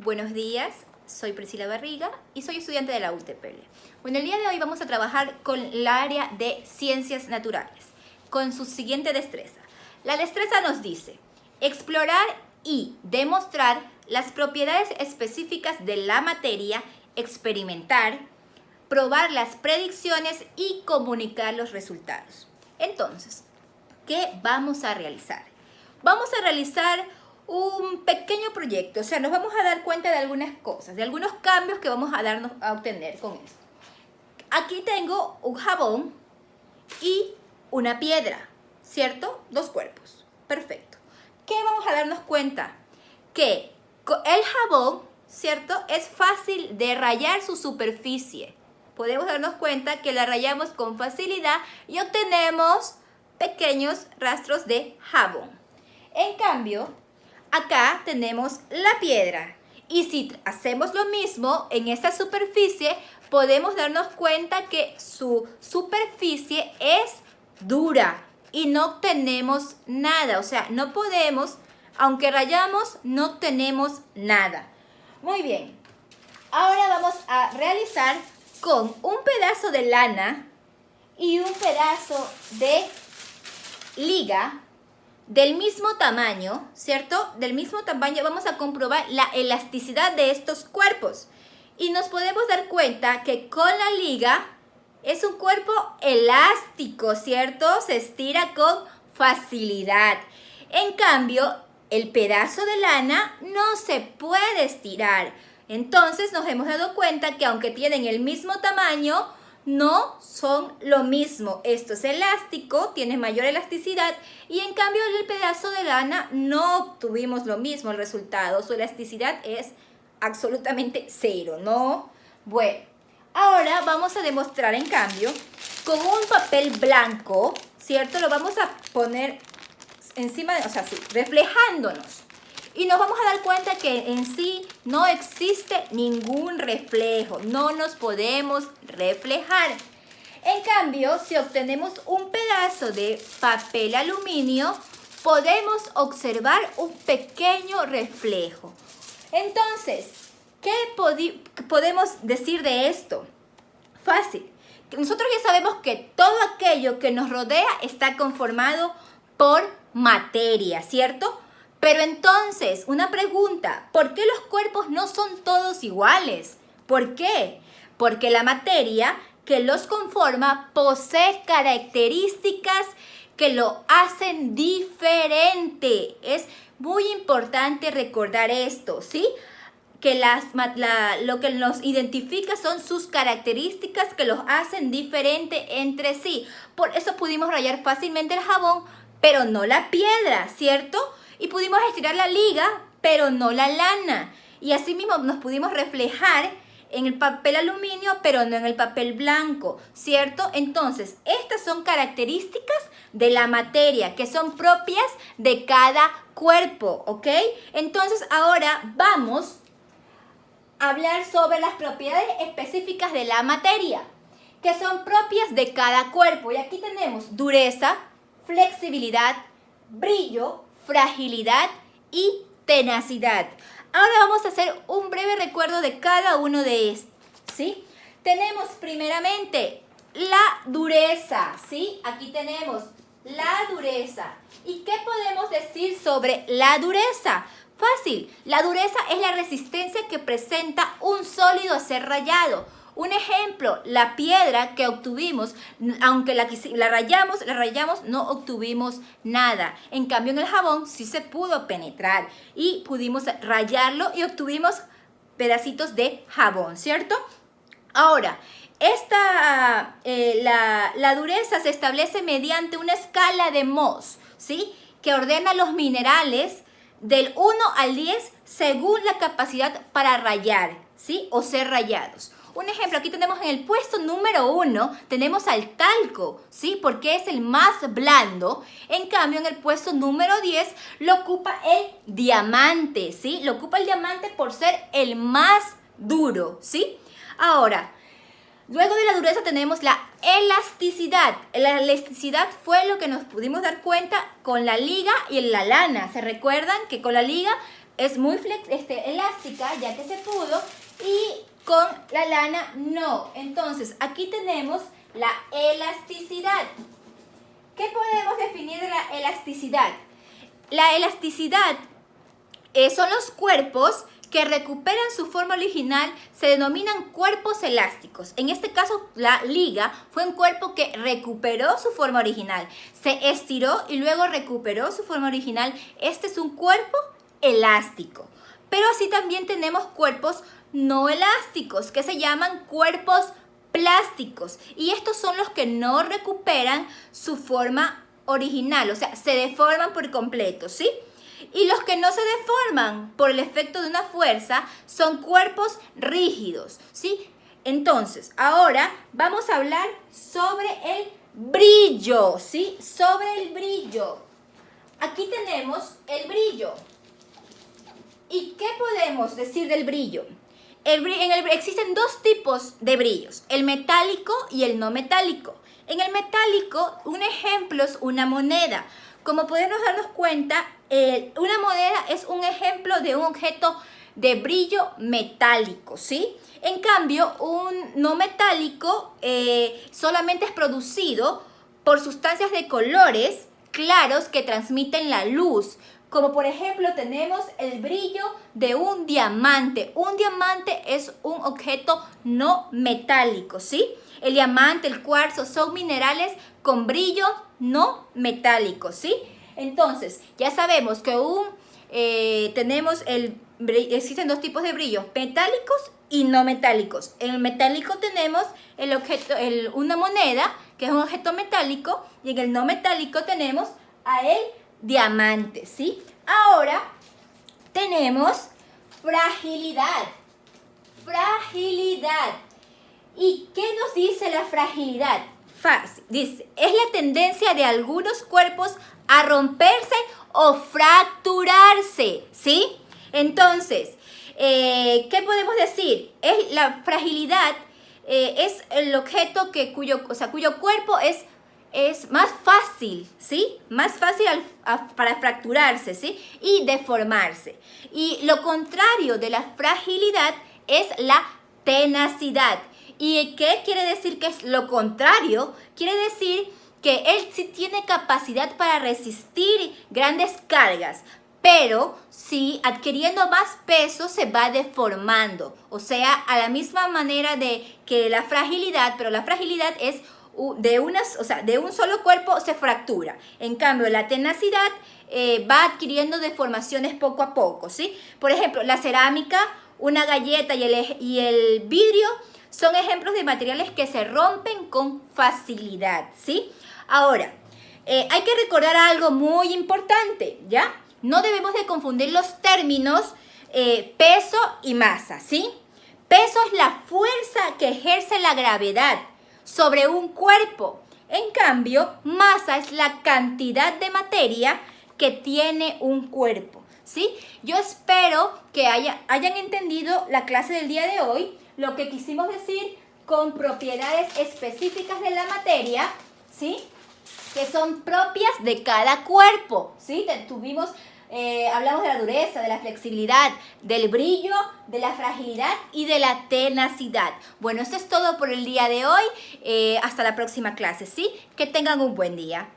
Buenos días, soy Priscila Barriga y soy estudiante de la UTPL. Bueno, el día de hoy vamos a trabajar con el área de ciencias naturales, con su siguiente destreza. La destreza nos dice explorar y demostrar las propiedades específicas de la materia, experimentar, probar las predicciones y comunicar los resultados. Entonces, ¿qué vamos a realizar? Vamos a realizar un pequeño proyecto, o sea, nos vamos a dar cuenta de algunas cosas, de algunos cambios que vamos a obtener con esto. Aquí tengo un jabón y una piedra, ¿cierto? Dos cuerpos, perfecto. ¿Qué vamos a darnos cuenta? Que el jabón, ¿cierto? Es fácil de rayar su superficie. Podemos darnos cuenta que la rayamos con facilidad y obtenemos pequeños rastros de jabón. En cambio, acá tenemos la piedra y si hacemos lo mismo en esta superficie, podemos darnos cuenta que su superficie es dura y no obtenemos nada. O sea, no podemos, aunque rayamos, no obtenemos nada. Muy bien, ahora vamos a realizar con un pedazo de lana y un pedazo de liga del mismo tamaño, ¿cierto? Del mismo tamaño vamos a comprobar la elasticidad de estos cuerpos. Y nos podemos dar cuenta que con la liga es un cuerpo elástico, ¿cierto? Se estira con facilidad. En cambio, el pedazo de lana no se puede estirar. Entonces nos hemos dado cuenta que aunque tienen el mismo tamaño, no son lo mismo. Esto es elástico, tiene mayor elasticidad y en cambio el pedazo de lana no obtuvimos lo mismo el resultado. Su elasticidad es absolutamente cero, ¿no? Bueno, ahora vamos a demostrar en cambio con un papel blanco, ¿cierto? Lo vamos a poner encima, o sea, así, reflejándonos. Y nos vamos a dar cuenta que en sí no existe ningún reflejo, no nos podemos reflejar. En cambio, si obtenemos un pedazo de papel aluminio, podemos observar un pequeño reflejo. Entonces, ¿qué podemos decir de esto? Fácil. Nosotros ya sabemos que todo aquello que nos rodea está conformado por materia, ¿cierto? Pero entonces, una pregunta, ¿por qué los cuerpos no son todos iguales? ¿Por qué? Porque la materia que los conforma posee características que lo hacen diferente. Es muy importante recordar esto, ¿sí? Que lo que nos identifica son sus características que los hacen diferente entre sí. Por eso pudimos rayar fácilmente el jabón, pero no la piedra, ¿cierto? Y pudimos estirar la liga, pero no la lana. Y así mismo nos pudimos reflejar en el papel aluminio, pero no en el papel blanco, ¿cierto? Entonces, estas son características de la materia que son propias de cada cuerpo, ¿ok? Entonces, ahora vamos a hablar sobre las propiedades específicas de la materia, que son propias de cada cuerpo. Y aquí tenemos dureza, flexibilidad, brillo, fragilidad y tenacidad. Ahora vamos a hacer un breve recuerdo de cada uno de estos, ¿sí? Tenemos primeramente la dureza, ¿sí? Aquí tenemos la dureza. ¿Y qué podemos decir sobre la dureza? Fácil, la dureza es la resistencia que presenta un sólido a ser rayado. Un ejemplo, la piedra que obtuvimos, aunque la rayamos, no obtuvimos nada. En cambio, en el jabón sí se pudo penetrar y pudimos rayarlo y obtuvimos pedacitos de jabón, ¿cierto? Ahora, la dureza se establece mediante una escala de Mohs, ¿sí? Que ordena los minerales del 1 al 10 según la capacidad para rayar, ¿sí? O ser rayados. Un ejemplo, aquí tenemos en el puesto número 1, tenemos al talco, ¿sí? Porque es el más blando. En cambio, en el puesto número 10 lo ocupa el diamante, ¿sí? Lo ocupa el diamante por ser el más duro, ¿sí? Ahora, luego de la dureza tenemos la elasticidad. La elasticidad fue lo que nos pudimos dar cuenta con la liga y la lana. ¿Se recuerdan que con la liga es muy elástica, ya que se pudo, y con la lana no. Entonces, aquí tenemos la elasticidad. ¿Qué podemos definir de la elasticidad? La elasticidad son los cuerpos que recuperan su forma original, se denominan cuerpos elásticos. En este caso, la liga fue un cuerpo que recuperó su forma original. Se estiró y luego recuperó su forma original. Este es un cuerpo elástico. Pero así también tenemos cuerpos no elásticos, que se llaman cuerpos plásticos. Y estos son los que no recuperan su forma original, o sea, se deforman por completo, ¿sí? Y los que no se deforman por el efecto de una fuerza son cuerpos rígidos, ¿sí? Entonces, ahora vamos a hablar sobre el brillo, ¿sí? Sobre el brillo. Aquí tenemos el brillo. ¿Y qué podemos decir del brillo? Existen dos tipos de brillos, el metálico y el no metálico. En el metálico, un ejemplo es una moneda. Como podemos darnos cuenta, una moneda es un ejemplo de un objeto de brillo metálico, ¿sí? En cambio, un no metálico solamente es producido por sustancias de colores claros que transmiten la luz. Como por ejemplo tenemos el brillo de un diamante. Un diamante es un objeto no metálico, ¿sí? El diamante, el cuarzo son minerales con brillo no metálico, ¿sí? Entonces, ya sabemos que existen dos tipos de brillos, metálicos y no metálicos. En el metálico tenemos una moneda, que es un objeto metálico, y en el no metálico tenemos a el diamante, ¿sí? Ahora tenemos fragilidad. Fragilidad. ¿Y qué nos dice la fragilidad? Fácil. Dice, es la tendencia de algunos cuerpos a romperse o fracturarse, ¿sí? Entonces, ¿qué podemos decir? La fragilidad es el objeto cuyo cuerpo es más fácil, ¿sí? Más fácil para fracturarse, ¿sí? Y deformarse. Y lo contrario de la fragilidad es la tenacidad. ¿Y qué quiere decir que es lo contrario? Quiere decir que él sí tiene capacidad para resistir grandes cargas, pero sí, adquiriendo más peso se va deformando. O sea, a la misma manera que la fragilidad, pero la fragilidad es de un solo cuerpo se fractura. En cambio, la tenacidad va adquiriendo deformaciones poco a poco, ¿sí? Por ejemplo, la cerámica, una galleta y el vidrio son ejemplos de materiales que se rompen con facilidad, ¿sí? Ahora, hay que recordar algo muy importante, ¿ya? No debemos de confundir los términos peso y masa, ¿sí? Peso es la fuerza que ejerce la gravedad sobre un cuerpo. En cambio, masa es la cantidad de materia que tiene un cuerpo, ¿sí? Yo espero que hayan entendido la clase del día de hoy, lo que quisimos decir con propiedades específicas de la materia, ¿sí? Que son propias de cada cuerpo, ¿sí? Hablamos de la dureza, de la flexibilidad, del brillo, de la fragilidad y de la tenacidad. Bueno, esto es todo por el día de hoy. Hasta la próxima clase, ¿sí? Que tengan un buen día.